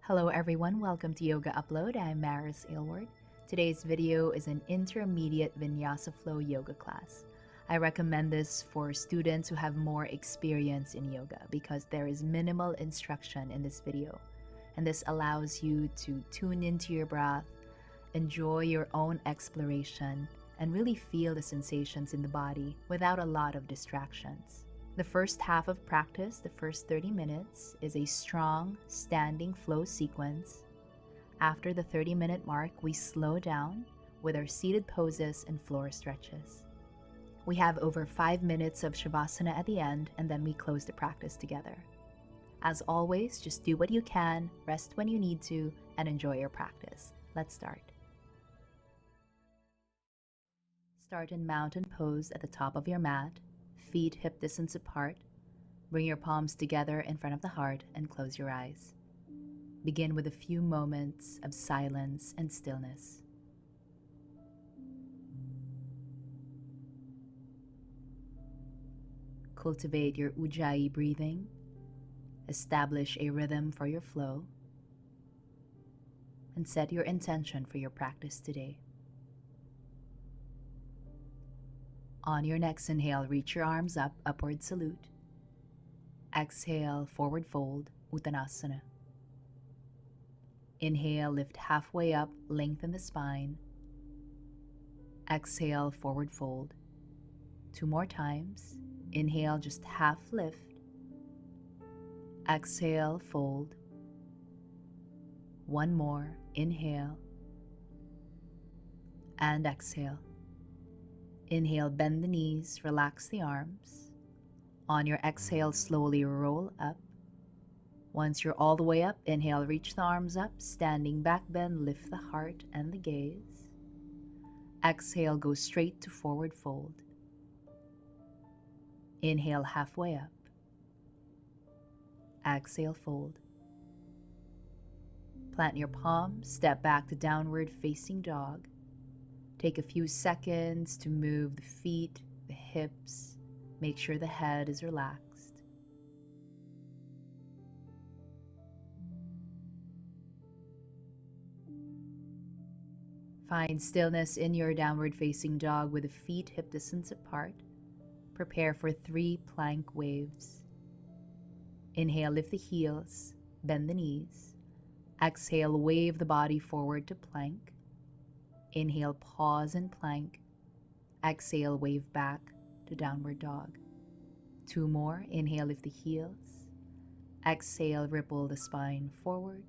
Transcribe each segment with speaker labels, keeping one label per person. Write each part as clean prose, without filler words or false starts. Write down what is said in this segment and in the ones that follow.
Speaker 1: Hello everyone, welcome to Yoga Upload. I'm Maris Aylward. Today's video is an Intermediate Vinyasa Flow Yoga class. I recommend this for students who have more experience in yoga because there is minimal instruction in this video, and this allows you to tune into your breath, enjoy your own exploration, and really feel the sensations in the body without a lot of distractions. The first half of practice, the first 30 minutes, is a strong standing flow sequence. After the 30-minute mark, we slow down with our seated poses and floor stretches. We have over 5 minutes of Shavasana at the end, and then we close the practice together. As always, just do what you can, rest when you need to, and enjoy your practice. Let's start. Start in mountain pose at the top of your mat. Feet hip distance apart. Bring your palms together in front of the heart and close your eyes. Begin with a few moments of silence and stillness. Cultivate your Ujjayi breathing. Establish a rhythm for your flow. And set your intention for your practice today. On your next inhale, reach your arms up, upward salute. Exhale, forward fold, Uttanasana. Inhale, lift halfway up, lengthen the spine. Exhale, forward fold. 2 more times. Inhale, just half lift. Exhale, fold. 1 more. Inhale. And exhale. Inhale, bend the knees, relax the arms. On your exhale, slowly roll up. Once you're all the way up, inhale, reach the arms up, standing back bend, lift the heart and the gaze. Exhale, go straight to forward fold. Inhale, halfway up. Exhale, fold. Plant your palms, step back to downward facing dog. Take a few seconds to move the feet, the hips. Make sure the head is relaxed. Find stillness in your downward facing dog with the feet hip distance apart. Prepare for 3 plank waves. Inhale, lift the heels, bend the knees. Exhale, wave the body forward to plank. Inhale, pause and plank. Exhale, wave back to downward dog. 2 more. Inhale, lift the heels. Exhale, ripple the spine forward.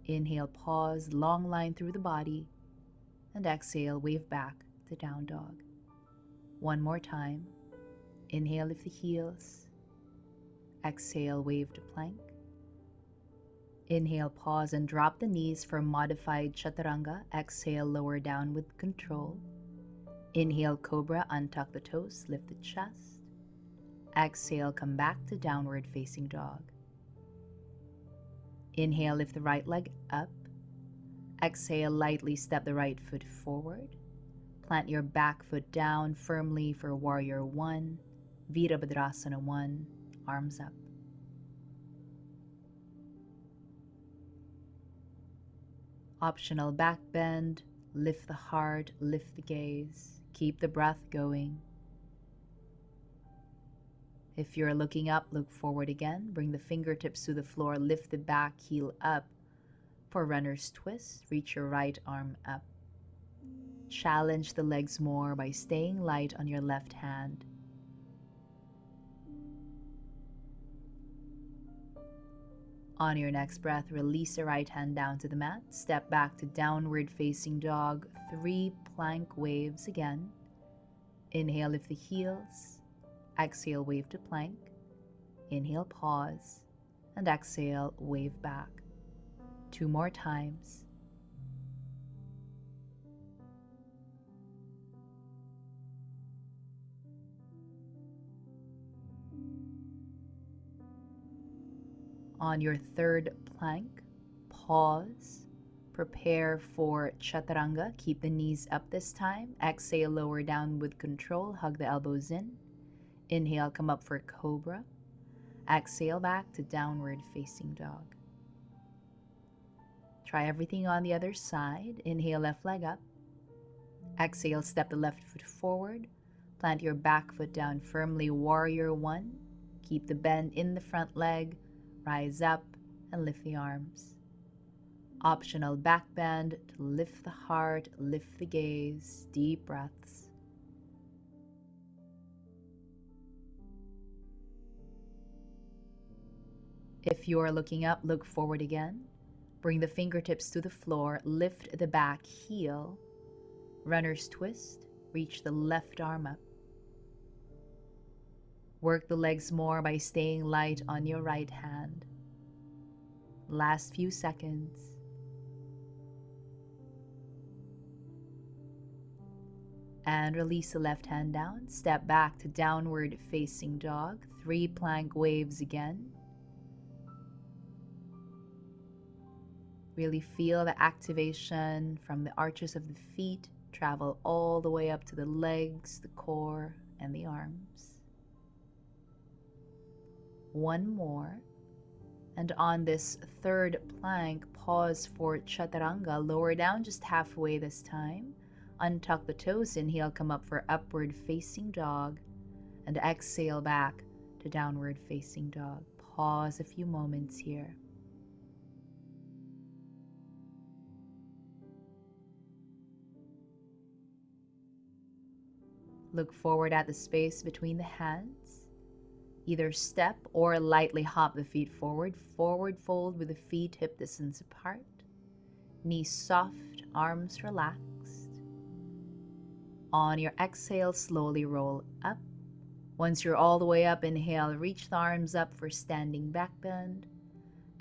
Speaker 1: Inhale, pause, long line through the body. And exhale, wave back to down dog. 1 more time. Inhale, lift the heels. Exhale, wave to plank. Inhale, pause and drop the knees for modified chaturanga. Exhale, lower down with control. Inhale, cobra, untuck the toes, lift the chest. Exhale, come back to downward facing dog. Inhale, lift the right leg up. Exhale, lightly step the right foot forward. Plant your back foot down firmly for warrior 1, Virabhadrasana 1, arms up. Optional back bend, lift the heart, lift the gaze, keep the breath going. If you're looking up, look forward again, bring the fingertips to the floor, lift the back heel up for runner's twist, reach your right arm up. Challenge the legs more by staying light on your left hand. On your next breath, release the right hand down to the mat. Step back to downward facing dog. 3 plank waves again. Inhale, lift the heels. Exhale, wave to plank. Inhale, pause. And exhale, wave back. 2 more times. On your 3rd plank, pause, prepare for chaturanga. Keep the knees up this time. Exhale, lower down with control, hug the elbows in. Inhale, come up for cobra. Exhale, back to downward facing dog. Try everything on the other side. Inhale, left leg up. Exhale, step the left foot forward. Plant your back foot down firmly, warrior one. Keep the bend in the front leg. Rise up and lift the arms. Optional back bend to lift the heart, lift the gaze. Deep breaths. If you are looking up, look forward again. Bring the fingertips to the floor, lift the back heel. Runner's twist, reach the left arm up. Work the legs more by staying light on your right hand. Last few seconds. And release the left hand down. Step back to downward facing dog. 3 plank waves again. Really feel the activation from the arches of the feet travel all the way up to the legs, the core, and the arms. One more. And on this third plank, pause for chaturanga. Lower down just halfway this time. Untuck the toes, inhale, come up for upward facing dog, and exhale back to downward facing dog. Pause a few moments here. Look forward at the space between the hands. Either step or lightly hop the feet forward. Forward fold with the feet hip distance apart. Knees soft, arms relaxed. On your exhale, slowly roll up. Once you're all the way up, inhale, reach the arms up for standing back bend.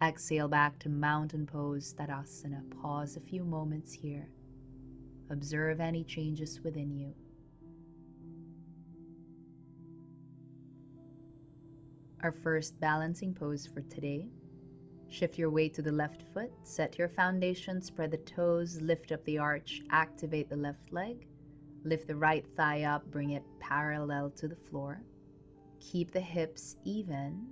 Speaker 1: Exhale back to mountain pose, Savasana. Pause a few moments here. Observe any changes within you. Our first balancing pose for today. Shift your weight to the left foot. Set your foundation, spread the toes, lift up the arch, activate the left leg. Lift the right thigh up, bring it parallel to the floor. Keep the hips even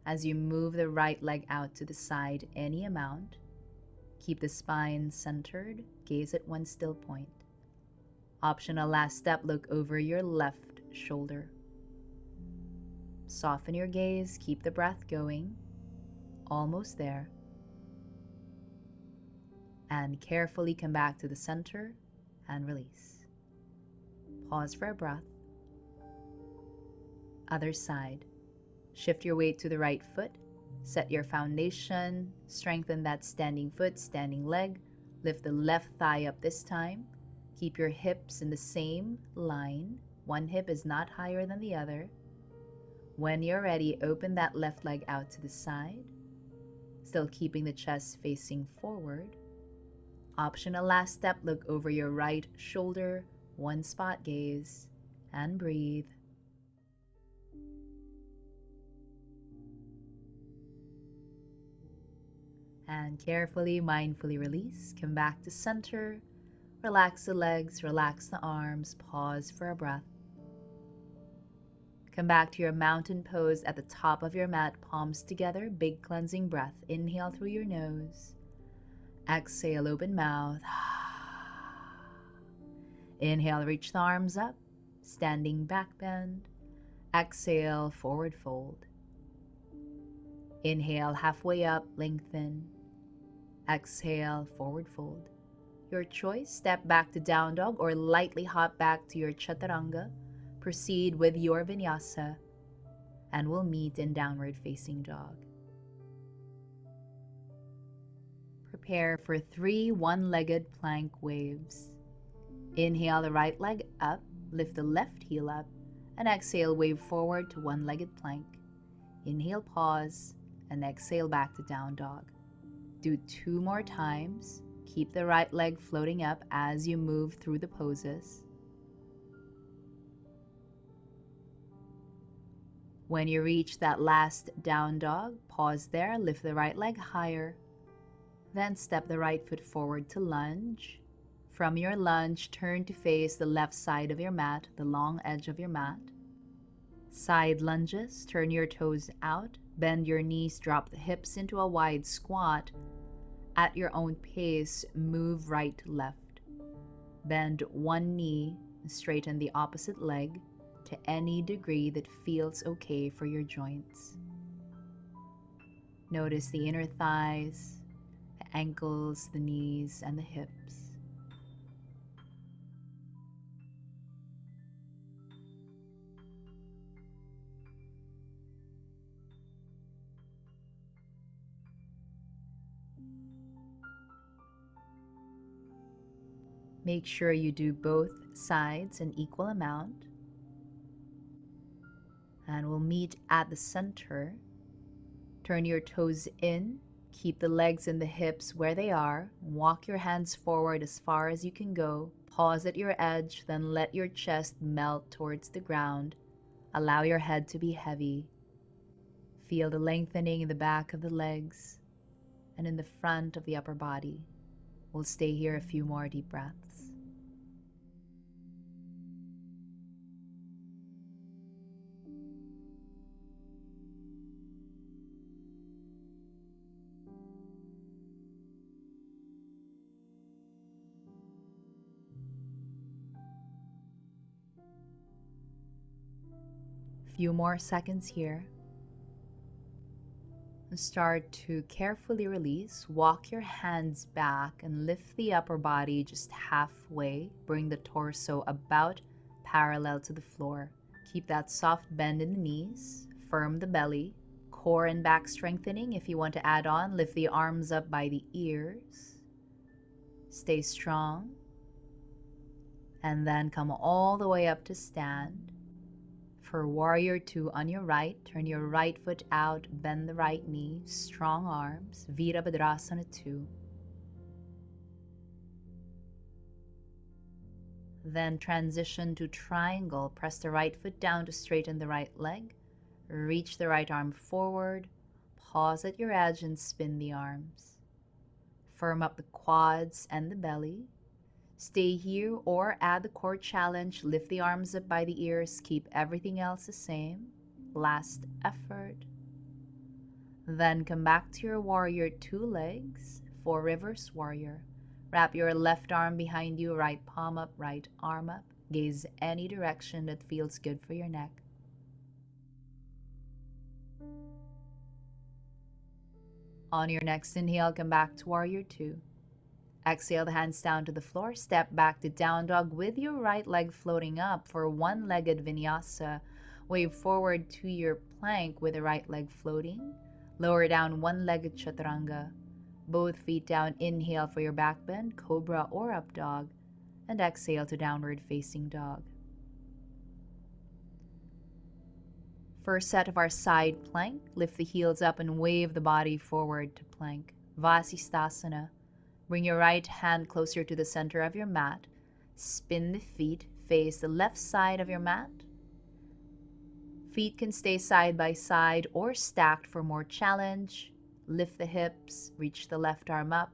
Speaker 1: as you move the right leg out to the side any amount. Keep the spine centered, gaze at one still point. Optional last step, look over your left shoulder. Soften your gaze, keep the breath going. Almost there. And carefully come back to the center and release. Pause for a breath. Other side. Shift your weight to the right foot. Set your foundation. Strengthen that standing foot, standing leg. Lift the left thigh up this time. Keep your hips in the same line. One hip is not higher than the other. When you're ready, open that left leg out to the side. Still keeping the chest facing forward. Optional last step, look over your right shoulder. One spot gaze and breathe. And carefully, mindfully release. Come back to center. Relax the legs, relax the arms. Pause for a breath. Come back to your mountain pose at the top of your mat, palms together. Big cleansing breath. Inhale through your nose. Exhale, open mouth. Inhale, reach the arms up, standing back bend. Exhale, forward fold. Inhale, halfway up, lengthen. Exhale, forward fold. Your choice, step back to down dog or lightly hop back to your chaturanga. Proceed with your vinyasa and we'll meet in downward facing dog. Prepare for 3 one-legged plank waves. Inhale the right leg up, lift the left heel up, and exhale, wave forward to one-legged plank. Inhale, pause, and exhale back to down dog. Do 2 more times. Keep the right leg floating up as you move through the poses. When you reach that last down dog, pause there, lift the right leg higher. Then step the right foot forward to lunge. From your lunge, turn to face the left side of your mat, the long edge of your mat. Side lunges, turn your toes out, bend your knees, drop the hips into a wide squat. At your own pace, move right to left. Bend one knee and straighten the opposite leg to any degree that feels okay for your joints. Notice the inner thighs, the ankles, the knees, and the hips. Make sure you do both sides an equal amount. And we'll meet at the center. Turn your toes in. Keep the legs and the hips where they are. Walk your hands forward as far as you can go. Pause at your edge, then let your chest melt towards the ground. Allow your head to be heavy. Feel the lengthening in the back of the legs and in the front of the upper body. We'll stay here a few more deep breaths. Few more seconds here. And start to carefully release. Walk your hands back and lift the upper body just halfway. Bring the torso about parallel to the floor. Keep that soft bend in the knees. Firm the belly. Core and back strengthening. If you want to add on, lift the arms up by the ears. Stay strong. And then come all the way up to stand. For Warrior 2 on your right, turn your right foot out, bend the right knee, strong arms, Virabhadrasana 2. Then transition to triangle, press the right foot down to straighten the right leg, reach the right arm forward, pause at your edge and spin the arms. Firm up the quads and the belly. Stay here or add the core challenge. Lift the arms up by the ears. Keep everything else the same. Last effort. Then come back to your Warrior 2 legs for Reverse Warrior. Wrap your left arm behind you, right palm up, right arm up. Gaze any direction that feels good for your neck. On your next inhale, come back to Warrior 2. Exhale the hands down to the floor. Step back to down dog with your right leg floating up for one-legged vinyasa. Wave forward to your plank with the right leg floating. Lower down one-legged chaturanga. Both feet down. Inhale for your back bend, cobra or up dog. And exhale to downward facing dog. First set of our side plank. Lift the heels up and wave the body forward to plank. Vasisthasana. Bring your right hand closer to the center of your mat. Spin the feet, face the left side of your mat. Feet can stay side by side or stacked for more challenge. Lift the hips, reach the left arm up.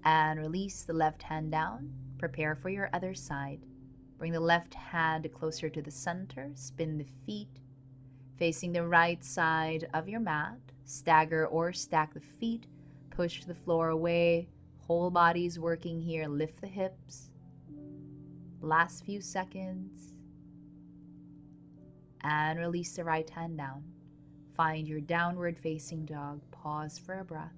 Speaker 1: And release the left hand down. Prepare for your other side. Bring the left hand closer to the center. Spin the feet, facing the right side of your mat. Stagger or stack the feet, push the floor away, whole body's working here, lift the hips. Last few seconds. And release the right hand down. Find your downward facing dog, pause for a breath.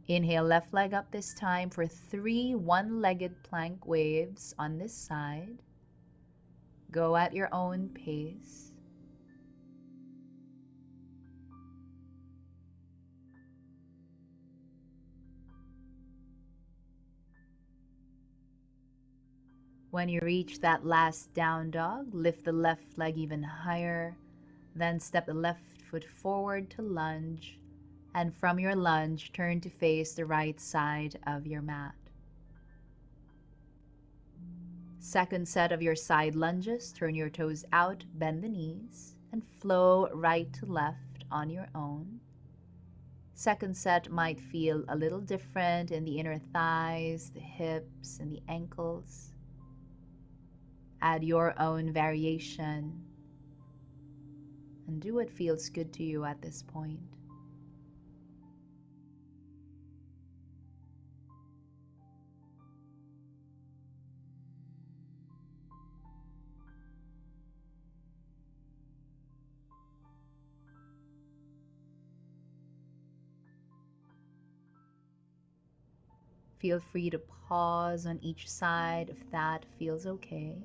Speaker 1: Inhale, left leg up this time for 3 one-legged plank waves on this side. Go at your own pace. When you reach that last down dog, lift the left leg even higher, then step the left foot forward to lunge, and from your lunge, turn to face the right side of your mat. Second set of your side lunges, turn your toes out, bend the knees, and flow right to left on your own. Second set might feel a little different in the inner thighs, the hips, and the ankles. Add your own variation. and do what feels good to you at this point. Feel free to pause on each side if that feels okay.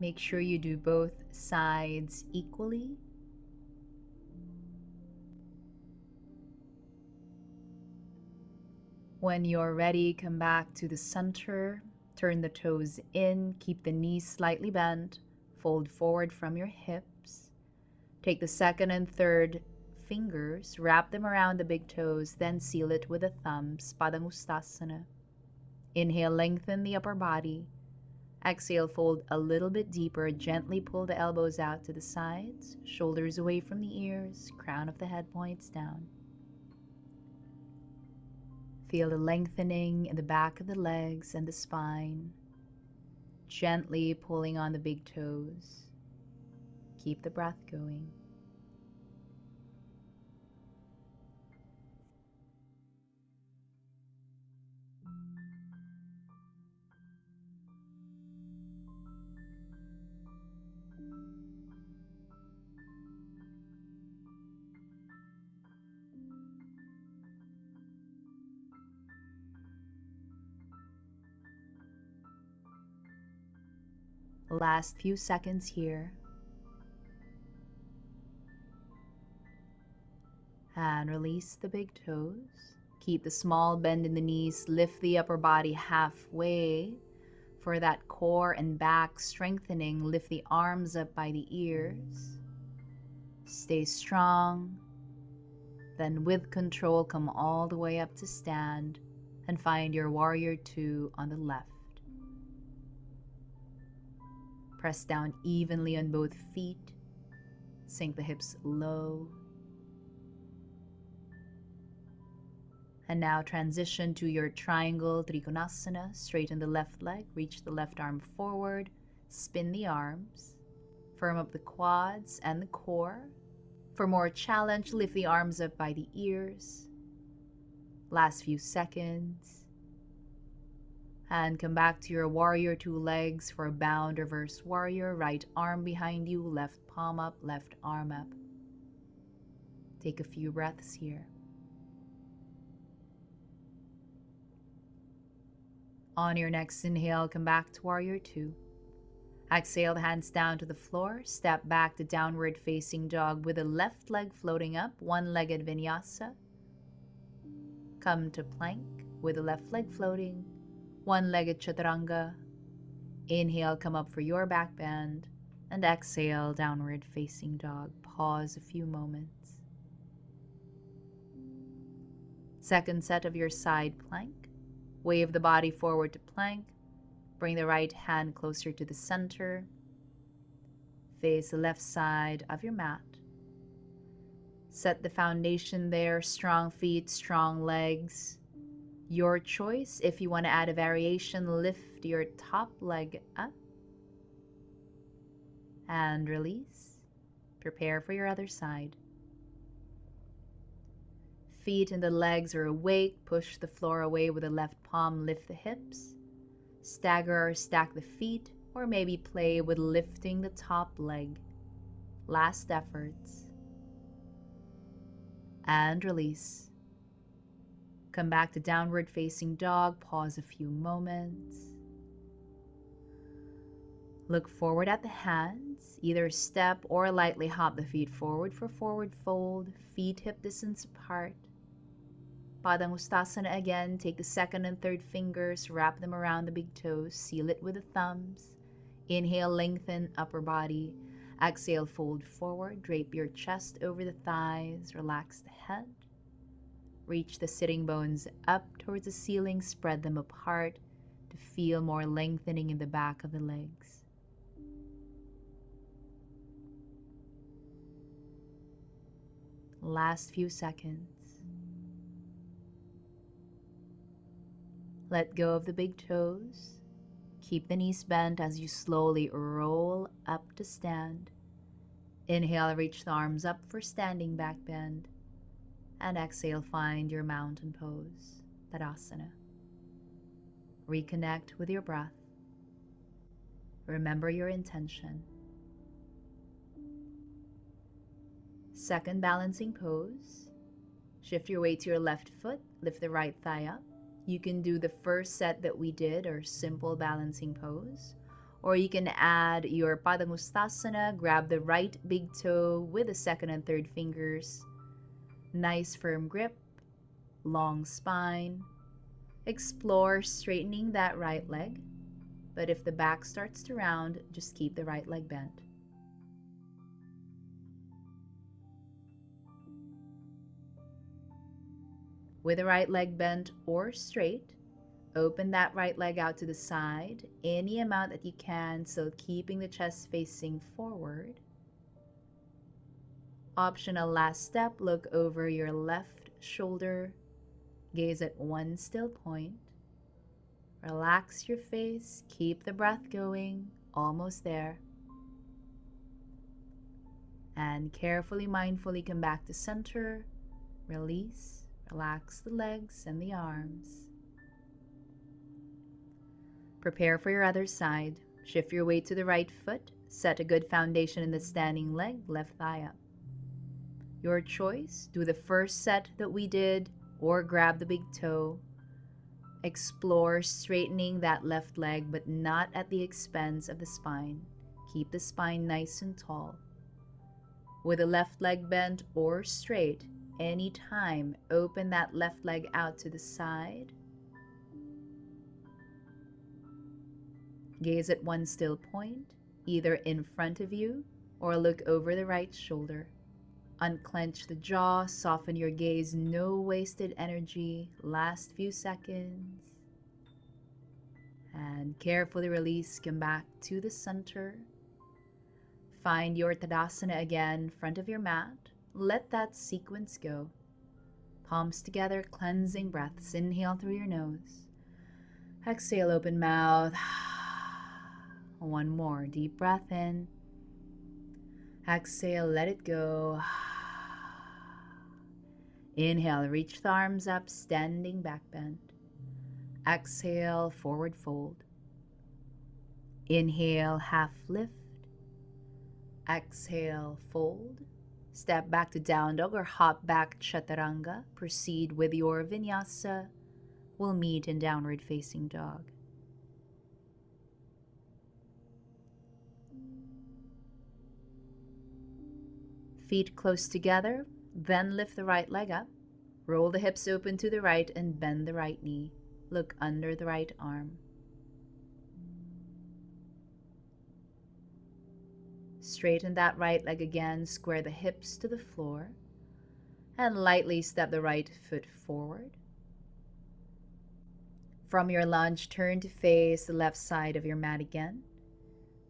Speaker 1: Make sure you do both sides equally. When you're ready, come back to the center. Turn the toes in, keep the knees slightly bent, fold forward from your hips. Take the second and third fingers, wrap them around the big toes, then seal it with the thumbs, Padangustasana. Inhale, lengthen the upper body. Exhale, fold a little bit deeper, gently pull the elbows out to the sides, shoulders away from the ears, crown of the head points down. Feel the lengthening in the back of the legs and the spine, gently pulling on the big toes. Keep the breath going. Last few seconds here. And release the big toes. Keep the small bend in the knees. Lift the upper body halfway for that core and back strengthening. Lift the arms up by the ears. Stay strong. Then with control, come all the way up to stand and find your warrior two on the left. Press down evenly on both feet. Sink the hips low. And now transition to your triangle Trikonasana. Straighten the left leg, reach the left arm forward, spin the arms. Firm up the quads and the core. For more challenge, lift the arms up by the ears. Last few seconds. And come back to your warrior two legs for a bound reverse warrior. Right arm behind you, left palm up, left arm up. Take a few breaths here. On your next inhale, come back to warrior two. Exhale, hands down to the floor. Step back to downward facing dog with the left leg floating up, one-legged vinyasa. Come to plank with the left leg floating, one-legged chaturanga. Inhale, come up for your back bend, and exhale, downward facing dog. Pause a few moments. Second set of your side plank. Wave the body forward to plank. Bring the right hand closer to the center. Face the left side of your mat. Set the foundation there, strong feet, strong legs. Your choice. If you want to add a variation, lift your top leg up and release. Prepare for your other side. Feet and the legs are awake. Push the floor away with the left palm. Lift the hips. Stagger or stack the feet, or maybe play with lifting the top leg. Last efforts. And release. Come back to downward facing dog. Pause a few moments. Look forward at the hands. Either step or lightly hop the feet forward for forward fold. Feet hip distance apart. Padangustasana again. Take the second and third fingers, wrap them around the big toes, seal it with the thumbs. Inhale, lengthen upper body. Exhale, fold forward, drape your chest over the thighs, relax the head. Reach the sitting bones up towards the ceiling, spread them apart to feel more lengthening in the back of the legs. Last few seconds. Let go of the big toes. Keep the knees bent as you slowly roll up to stand. Inhale, reach the arms up for standing back bend. And exhale, find your mountain pose, Tadasana. Reconnect with your breath. Remember your intention. Second balancing pose. Shift your weight to your left foot, lift the right thigh up. You can do the first set that we did, or simple balancing pose. Or you can add your Padangustasana, grab the right big toe with the second and third fingers. Nice firm grip, long spine. Explore straightening that right leg. But if the back starts to round, just keep the right leg bent. With the right leg bent or straight, open that right leg out to the side, any amount that you can, so keeping the chest facing forward. Optional last step, look over your left shoulder, gaze at one still point. Relax your face, keep the breath going, almost there. And carefully, mindfully come back to center, release, relax the legs and the arms. Prepare for your other side. Shift your weight to the right foot, set a good foundation in the standing leg, left thigh up. Your choice, do the first set that we did or grab the big toe. Explore straightening that left leg, but not at the expense of the spine. Keep the spine nice and tall. With the left leg bent or straight, anytime, open that left leg out to the side. Gaze at one still point, either in front of you or look over the right shoulder. Unclench the jaw, soften your gaze, no wasted energy. Last few seconds. And carefully release, come back to the center. Find your Tadasana again, front of your mat. Let that sequence go. Palms together, cleansing breaths. Inhale through your nose. Exhale, open mouth. One more, deep breath in. Exhale, let it go. Inhale, reach the arms up, standing back bend. Exhale, forward fold. Inhale, half lift. Exhale, fold. Step back to down dog or hop back chaturanga. Proceed with your vinyasa. We'll meet in downward facing dog. Feet close together, then lift the right leg up. Roll the hips open to the right and bend the right knee. Look under the right arm. Straighten that right leg again, square the hips to the floor, and lightly step the right foot forward. From your lunge, turn to face the left side of your mat again.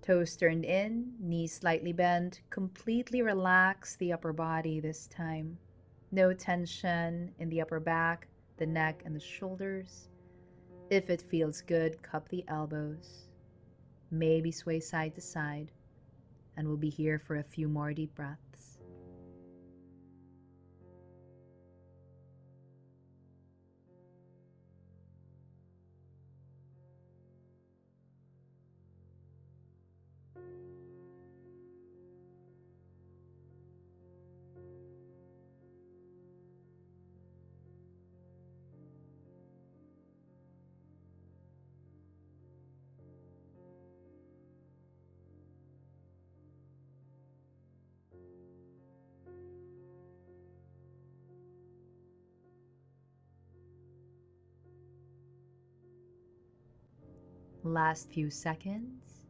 Speaker 1: Toes turned in, knees slightly bent. Completely relax the upper body this time. No tension in the upper back, the neck, and the shoulders. If it feels good, cup the elbows. Maybe sway side to side. And we'll be here for a few more deep breaths. Last few seconds.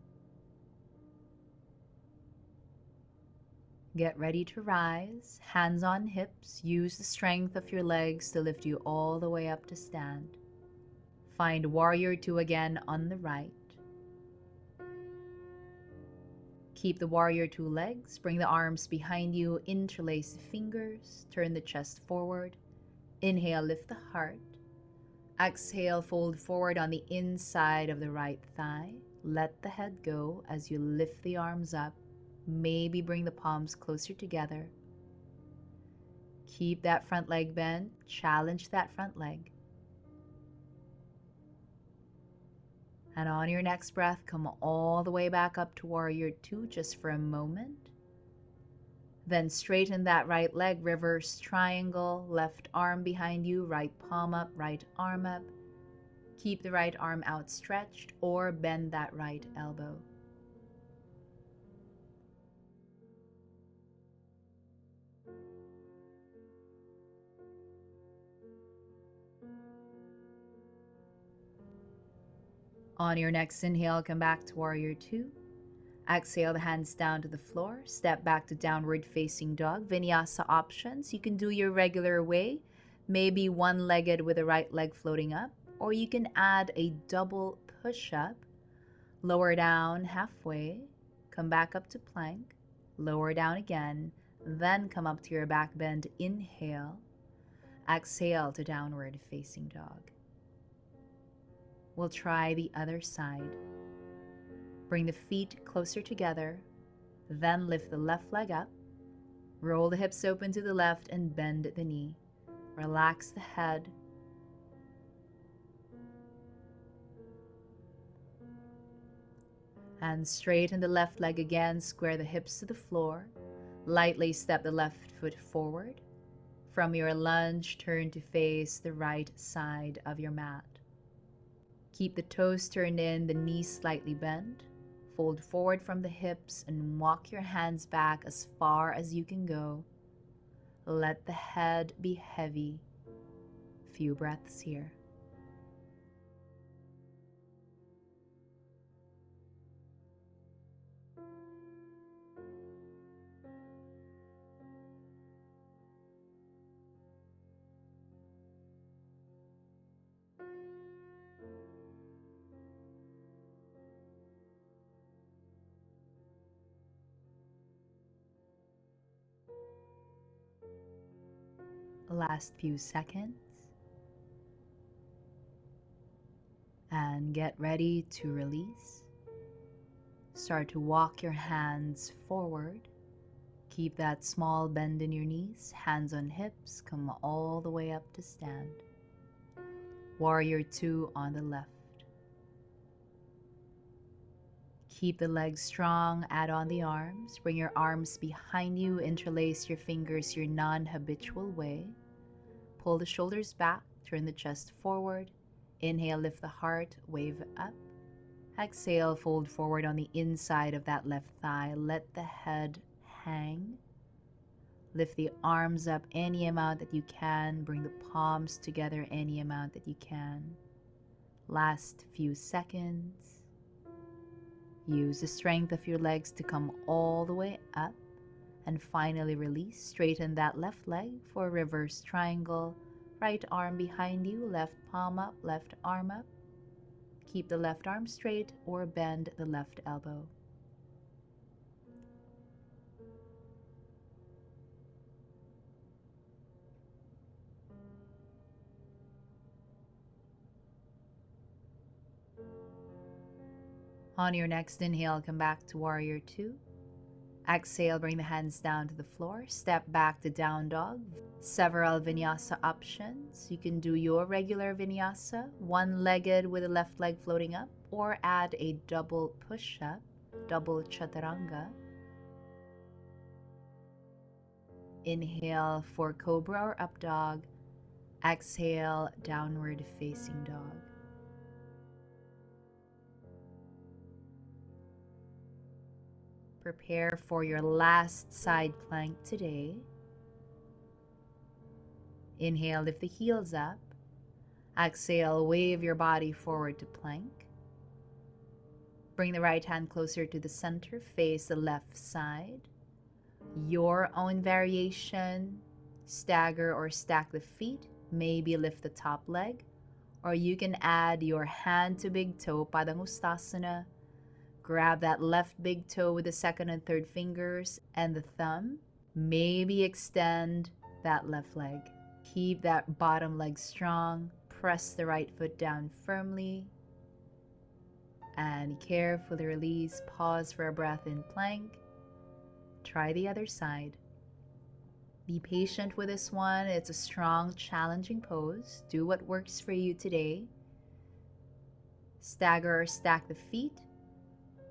Speaker 1: Get ready to rise, hands on hips. Use the strength of your legs to lift you all the way up to stand. Find warrior two again on the right. Keep the warrior two legs. Bring the arms behind you. Interlace the fingers. Turn the chest forward. Inhale, lift the heart. Exhale, fold forward on the inside of the right thigh. Let the head go as you lift the arms up. Maybe bring the palms closer together. Keep that front leg bent. Challenge that front leg. And on your next breath, come all the way back up to Warrior Two just for a moment. Then straighten that right leg, reverse triangle, left arm behind you, right palm up, right arm up. Keep the right arm outstretched or bend that right elbow. On your next inhale, come back to Warrior Two. Exhale the hands down to the floor. Step back to downward facing dog. Vinyasa options. You can do your regular way, maybe one-legged with the right leg floating up, or you can add a double push-up. Lower down halfway, come back up to plank, lower down again, then come up to your back bend. Inhale, exhale to downward facing dog. We'll try the other side. Bring the feet closer together, then lift the left leg up. Roll the hips open to the left and bend the knee. Relax the head. And straighten the left leg again, square the hips to the floor. Lightly step the left foot forward. From your lunge, turn to face the right side of your mat. Keep the toes turned in, the knees slightly bent. Fold forward from the hips and walk your hands back as far as you can go. Let the head be heavy. Few breaths here. Last few seconds. And get ready to release. Start to walk your hands forward. Keep that small bend in your knees, hands on hips, come all the way up to stand. Warrior Two on the left. Keep the legs strong, add on the arms. Bring your arms behind you, interlace your fingers your non-habitual way. Pull the shoulders back, turn the chest forward. Inhale, lift the heart, wave up. Exhale, fold forward on the inside of that left thigh. Let the head hang. Lift the arms up any amount that you can. Bring the palms together any amount that you can. Last few seconds. Use the strength of your legs to come all the way up. And finally release. Straighten that left leg for a reverse triangle. Right arm behind you, left palm up, left arm up. Keep the left arm straight or bend the left elbow. On your next inhale, come back to Warrior Two. Exhale, bring the hands down to the floor. Step back to down dog. Several vinyasa options. You can do your regular vinyasa, one-legged with the left leg floating up, or add a double push-up, double chaturanga. Inhale for cobra or up dog. Exhale, downward facing dog. Prepare for your last side plank today. Inhale, lift the heels up. Exhale, wave your body forward to plank. Bring the right hand closer to the center, face the left side. Your own variation, stagger or stack the feet, maybe lift the top leg, or you can add your hand to big toe, Padangustasana. Grab that left big toe with the second and third fingers and the thumb. Maybe extend that left leg. Keep that bottom leg strong. Press the right foot down firmly. And carefully release. Pause for a breath in plank. Try the other side. Be patient with this one. It's a strong, challenging pose. Do what works for you today. Stagger or stack the feet.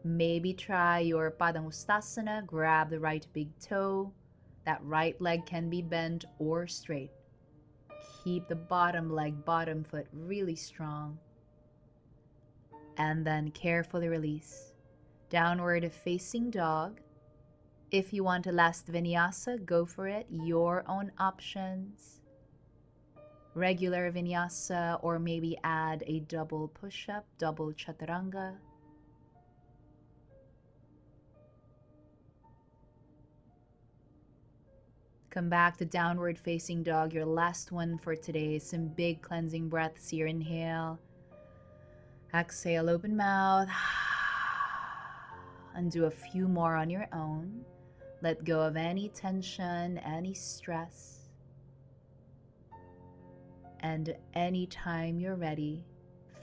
Speaker 1: Maybe try your Padangustasana. Grab the right big toe. That right leg can be bent or straight. Keep the bottom leg, bottom foot really strong. And then carefully release. Downward facing dog. If you want a last vinyasa, go for it. Your own options. Regular vinyasa, or maybe add a double push-up, double chaturanga. Come back to downward facing dog, your last one for today. Some big cleansing breaths here. Inhale. Exhale, open mouth. And do a few more on your own. Let go of any tension, any stress. And anytime you're ready,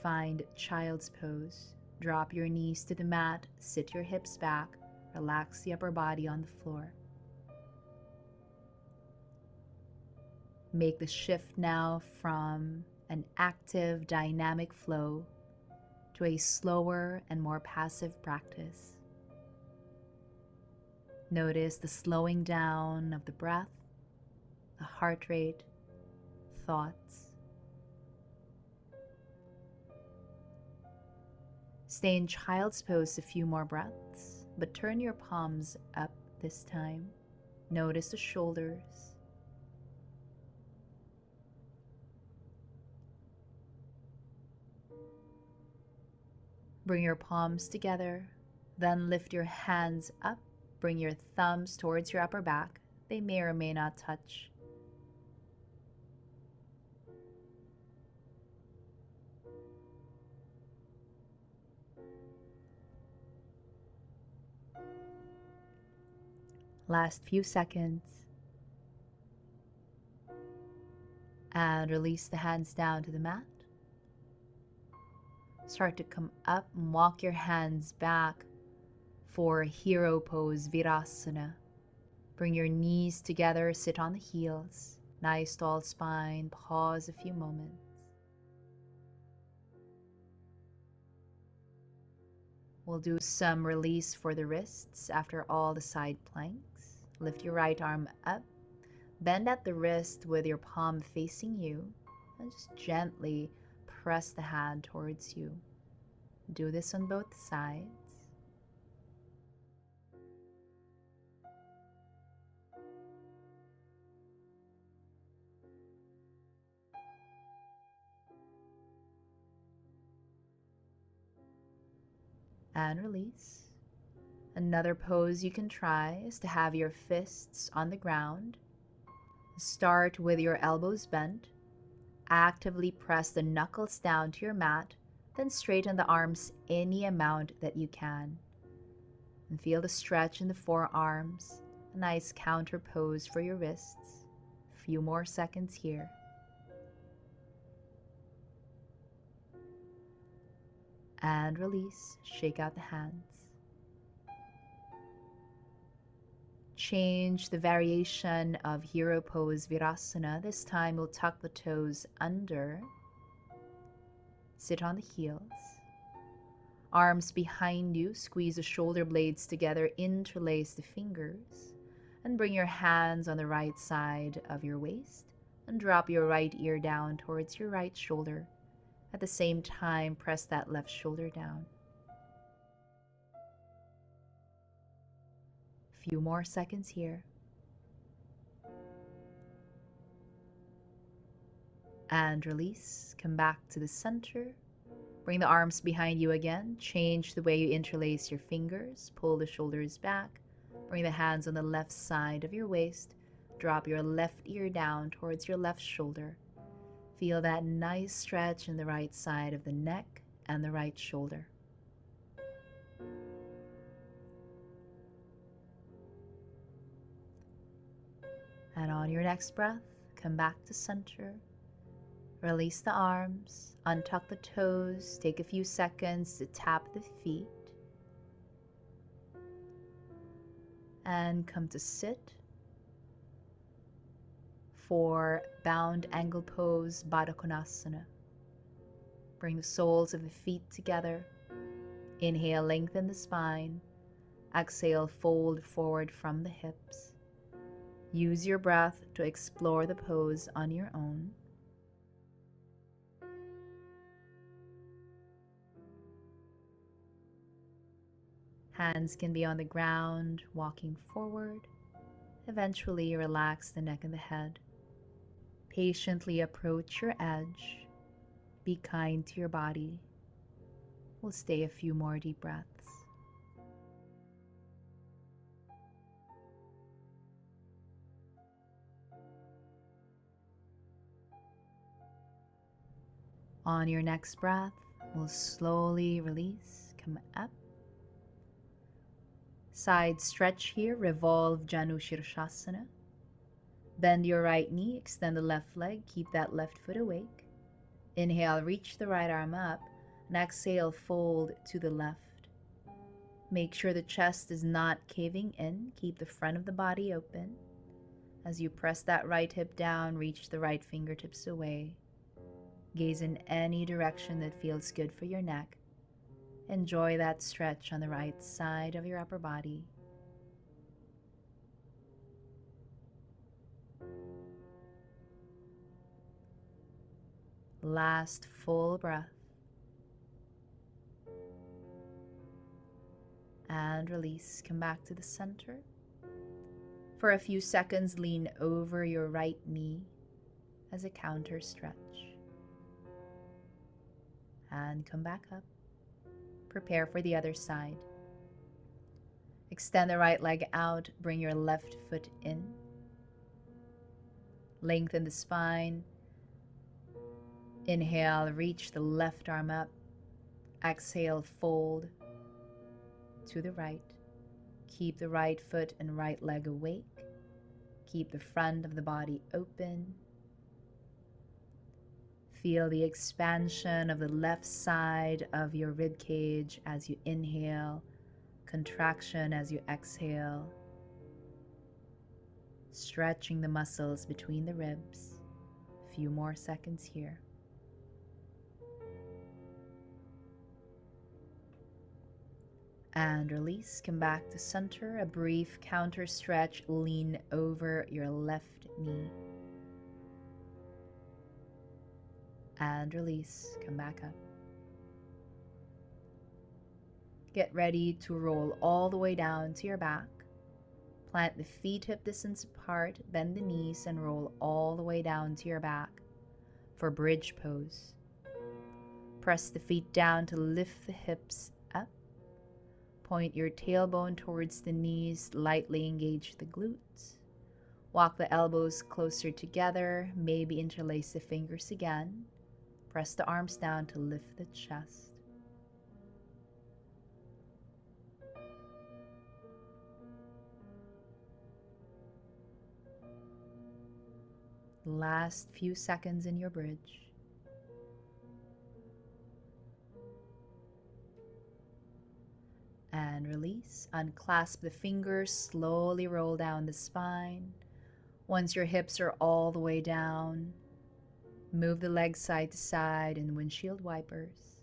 Speaker 1: find child's pose. Drop your knees to the mat, sit your hips back, relax the upper body on the floor. Make the shift now from an active, dynamic flow to a slower and more passive practice. Notice the slowing down of the breath, the heart rate, thoughts. Stay in child's pose a few more breaths, but turn your palms up this time. Notice the shoulders. Bring your palms together, then lift your hands up. Bring your thumbs towards your upper back. They may or may not touch. Last few seconds. And release the hands down to the mat. Start to come up and walk your hands back for hero pose, Virasana. Bring your knees together, sit on the heels. Nice tall spine, pause a few moments. We'll do some release for the wrists after all the side planks. Lift your right arm up. Bend at the wrist with your palm facing you. And just gently press the hand towards you. Do this on both sides. And release. Another pose you can try is to have your fists on the ground. Start with your elbows bent. Actively press the knuckles down to your mat, then straighten the arms any amount that you can. And feel the stretch in the forearms. A nice counter pose for your wrists. A few more seconds here. And release, shake out the hands. Change the variation of hero pose, Virasana. This time we'll tuck the toes under. Sit on the heels. Arms behind you, squeeze the shoulder blades together, interlace the fingers, and bring your hands on the right side of your waist and drop your right ear down towards your right shoulder. At the same time, press that left shoulder down. A few more seconds here. And release. Come back to the center. Bring the arms behind you again. Change the way you interlace your fingers. Pull the shoulders back. Bring the hands on the left side of your waist. Drop your left ear down towards your left shoulder. Feel that nice stretch in the right side of the neck and the right shoulder. And on your next breath, come back to center. Release the arms, untuck the toes, take a few seconds to tap the feet. and come to sit for bound angle pose, Baddha Konasana. Bring the soles of the feet together. Inhale, lengthen the spine. Exhale, fold forward from the hips. Use your breath to explore the pose on your own. Hands can be on the ground, walking forward. Eventually, relax the neck and the head. Patiently approach your edge. Be kind to your body. We'll stay a few more deep breaths. On your next breath, we'll slowly release, come up. Side stretch here, revolve Janu Shirshasana. Bend your right knee, extend the left leg, keep that left foot awake. Inhale, reach the right arm up, and exhale, fold to the left. Make sure the chest is not caving in, keep the front of the body open. As you press that right hip down, reach the right fingertips away. Gaze in any direction that feels good for your neck. Enjoy that stretch on the right side of your upper body. Last full breath. And release. Come back to the center. For a few seconds, lean over your right knee as a counter stretch. And come back up. Prepare for the other side. Extend the right leg out, bring your left foot in. Lengthen the spine. Inhale, reach the left arm up. Exhale, fold to the right. Keep the right foot and right leg awake. Keep the front of the body open. Feel the expansion of the left side of your rib cage as you inhale, contraction as you exhale, stretching the muscles between the ribs. A few more seconds here. And release, come back to center, a brief counter stretch, lean over your left knee. And release, come back up. Get ready to roll all the way down to your back. Plant the feet hip distance apart, bend the knees, and roll all the way down to your back for bridge pose. Press the feet down to lift the hips up. Point your tailbone towards the knees, lightly engage the glutes. Walk the elbows closer together, maybe interlace the fingers again. Press the arms down to lift the chest. Last few seconds in your bridge. And release. Unclasp the fingers, slowly roll down the spine. Once your hips are all the way down, move the legs side to side in windshield wipers.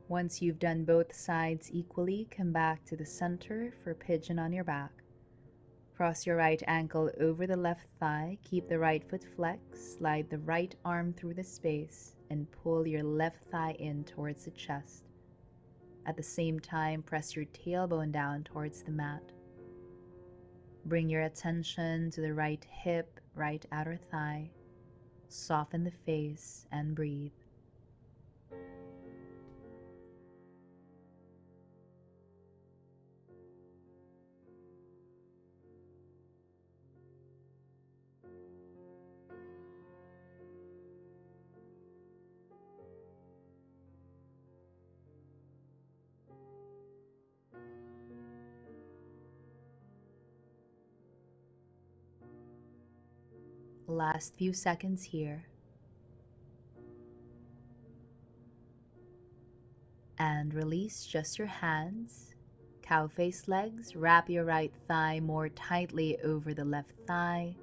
Speaker 1: Once you've done both sides equally, come back to the center for pigeon on your back. Cross your right ankle over the left thigh, keep the right foot flexed, slide the right arm through the space, and pull your left thigh in towards the chest. At the same time, press your tailbone down towards the mat. Bring your attention to the right hip, right outer thigh. Soften the face and breathe. Last few seconds here. And release just your hands. Cow face legs. Wrap your right thigh more tightly over the left thigh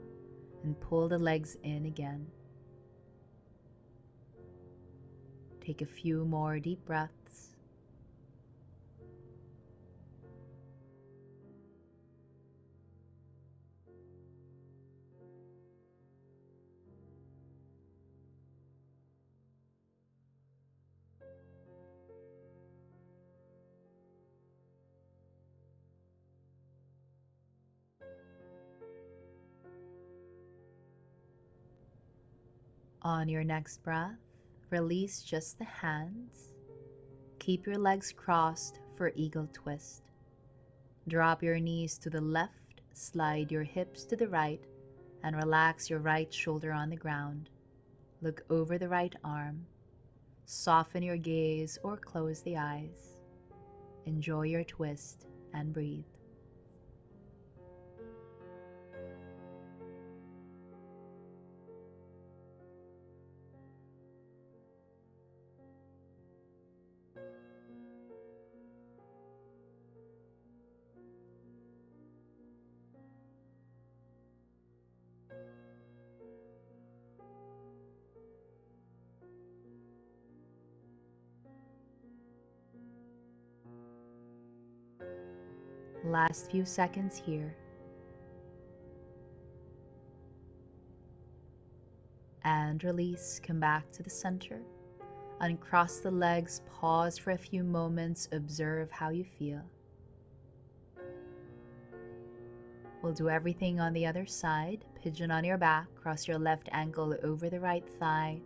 Speaker 1: and pull the legs in again. Take a few more deep breaths. On your next breath, release just the hands. Keep your legs crossed for eagle twist. Drop your knees to the left, slide your hips to the right, and relax your right shoulder on the ground. Look over the right arm. Soften your gaze or close the eyes. Enjoy your twist and breathe. Last few seconds here. And release, come back to the center. Uncross the legs, pause for a few moments, observe how you feel. We'll do everything on the other side. Pigeon on your back, cross your left ankle over the right thigh,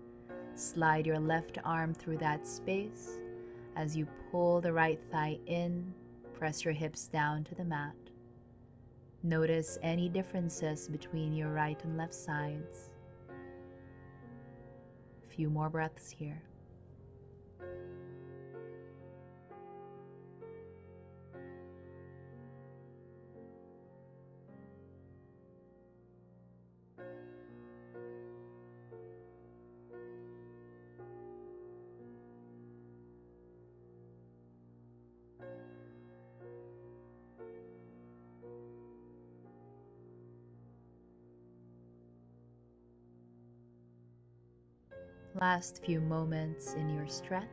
Speaker 1: slide your left arm through that space. As you pull the right thigh in, press your hips down to the mat. Notice any differences between your right and left sides. A few more breaths here. Last few moments in your stretch.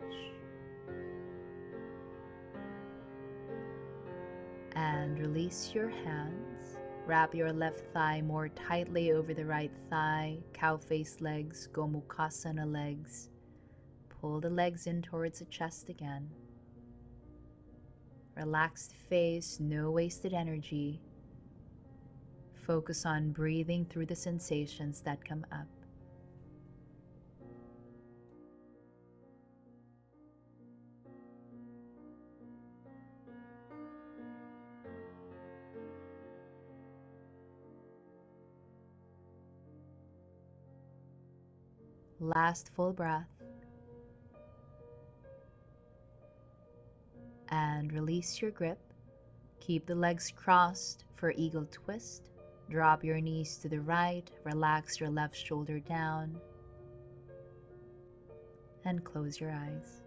Speaker 1: And release your hands. Wrap your left thigh more tightly over the right thigh. Cow face legs, Gomukhasana legs. Pull the legs in towards the chest again. Relaxed face, no wasted energy. Focus on breathing through the sensations that come up. Last full breath. And release your grip. Keep the legs crossed for eagle twist. Drop your knees to the right. Relax your left shoulder down. And close your eyes.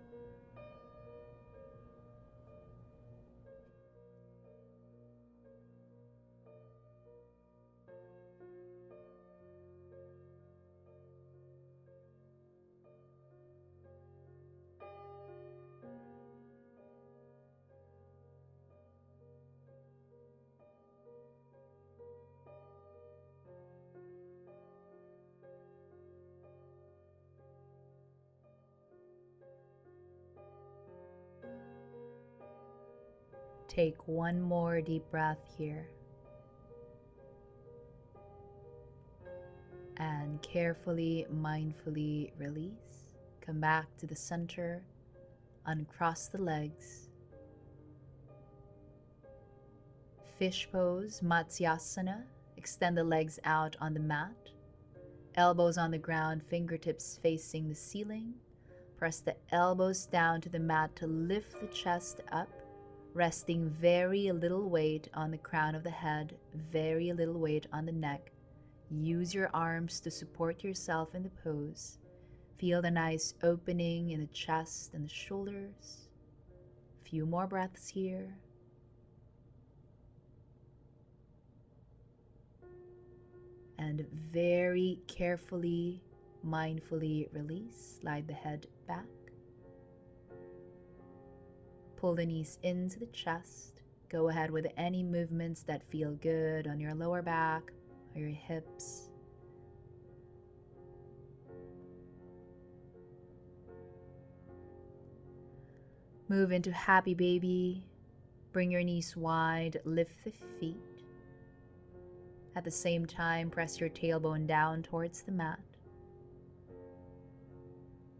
Speaker 1: Take one more deep breath here. And carefully, mindfully release. Come back to the center. Uncross the legs. Fish pose, Matsyasana. Extend the legs out on the mat. Elbows on the ground, fingertips facing the ceiling. Press the elbows down to the mat to lift the chest up. Resting very little weight on the crown of the head, very little weight on the neck. Use your arms to support yourself in the pose. Feel the nice opening in the chest and the shoulders. A few more breaths here. And very carefully, mindfully release. Slide the head back. Pull the knees into the chest. Go ahead with any movements that feel good on your lower back or your hips. Move into happy baby. Bring your knees wide, lift the feet. At the same time, press your tailbone down towards the mat.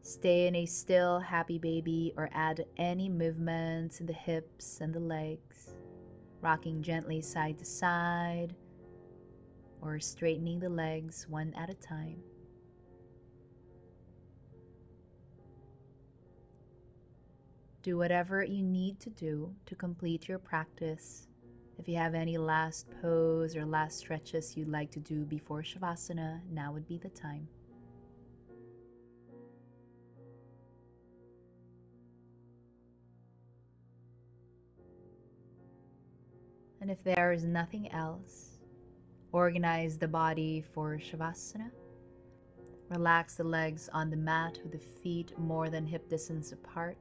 Speaker 1: Stay in a still happy baby or add any movements in the hips and the legs, rocking gently side to side or straightening the legs one at a time. Do whatever you need to do to complete your practice. If you have any last pose or last stretches you'd like to do before Shavasana, now would be the time. And if there is nothing else, organize the body for Shavasana. Relax the legs on the mat with the feet more than hip distance apart.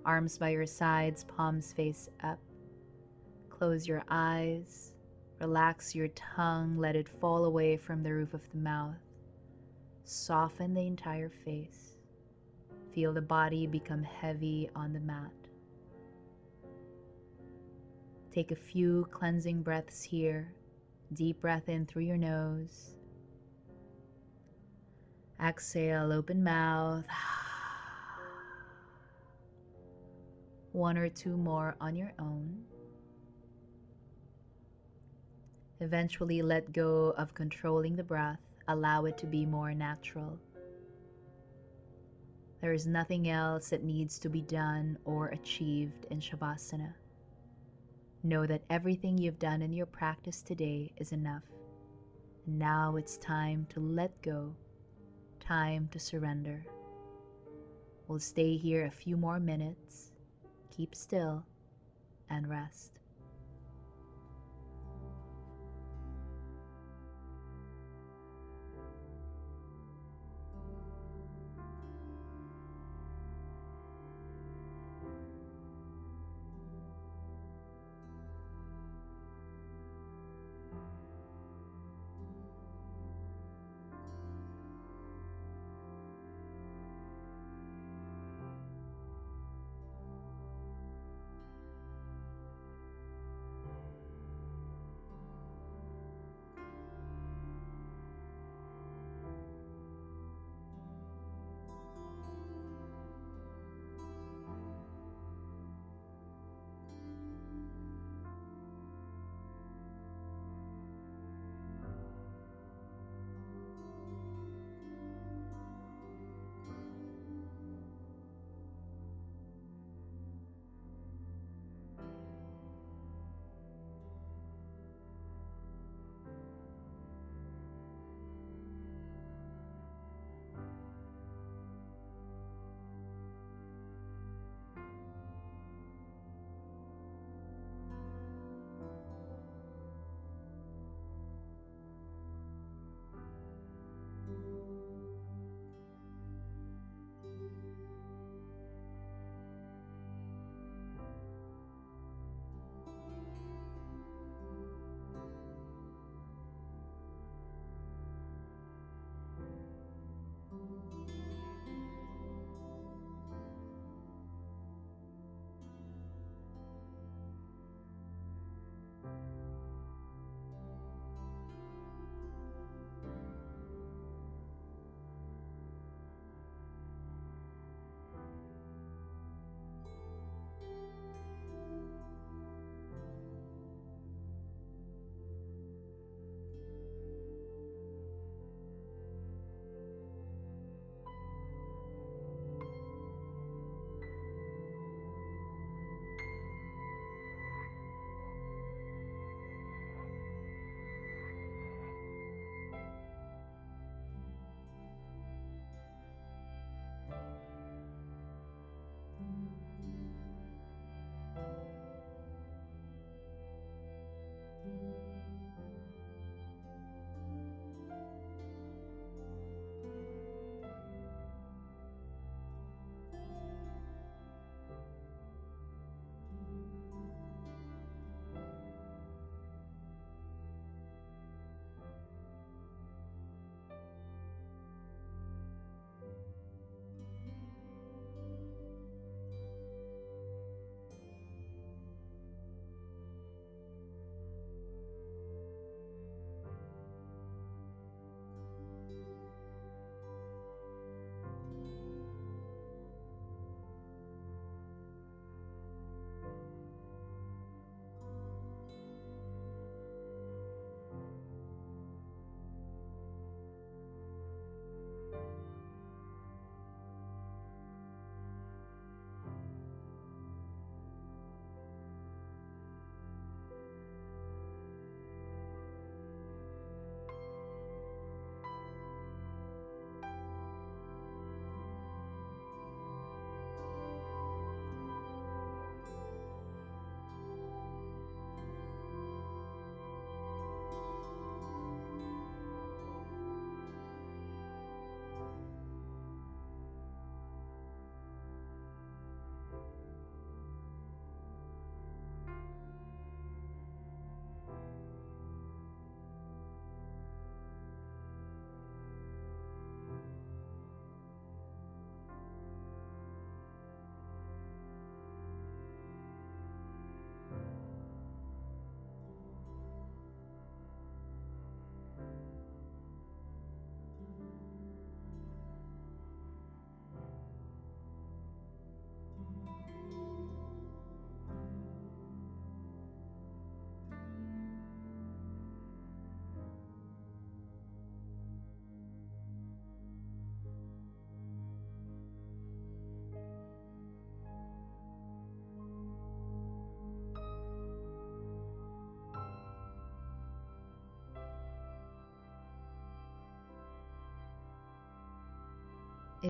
Speaker 1: Arms by your sides, palms face up. Close your eyes. Relax your tongue. Let it fall away from the roof of the mouth. Soften the entire face. Feel the body become heavy on the mat. Take a few cleansing breaths here. Deep breath in through your nose. Exhale, open mouth. One or two more on your own. Eventually let go of controlling the breath. Allow it to be more natural. There is nothing else that needs to be done or achieved in Shavasana. Know that everything you've done in your practice today is enough. And now it's time to let go, time to surrender. We'll stay here a few more minutes. Keep still and rest.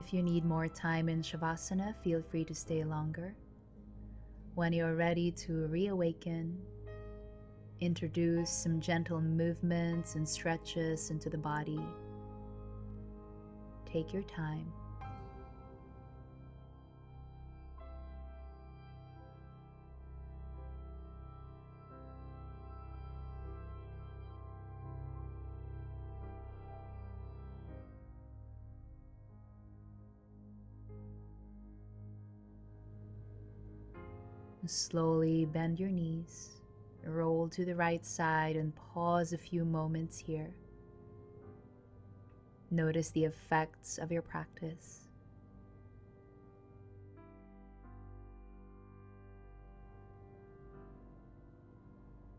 Speaker 1: If you need more time in Shavasana, feel free to stay longer. When you're ready to reawaken, introduce some gentle movements and stretches into the body. Take your time. Slowly bend your knees, roll to the right side, and pause a few moments here. Notice the effects of your practice.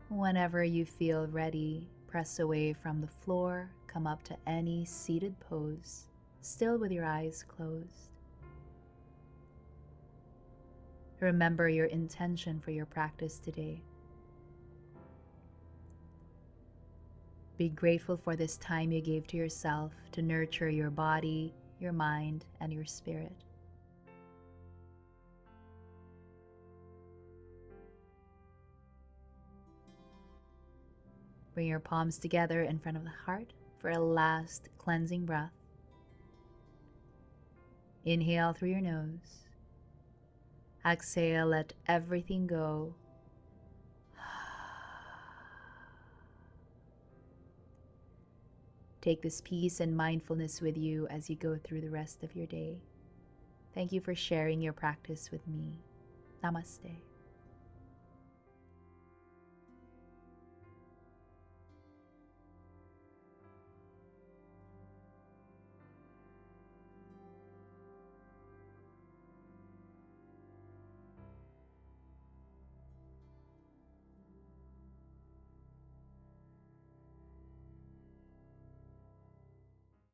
Speaker 1: Whenever you feel ready, press away from the floor, come up to any seated pose, still with your eyes closed. Remember your intention for your practice today. Be grateful for this time you gave to yourself to nurture your body, your mind, and your spirit. Bring your palms together in front of the heart for a last cleansing breath. Inhale through your nose. Exhale, let everything go. Take this peace and mindfulness with you as you go through the rest of your day. Thank you for sharing your practice with me. Namaste.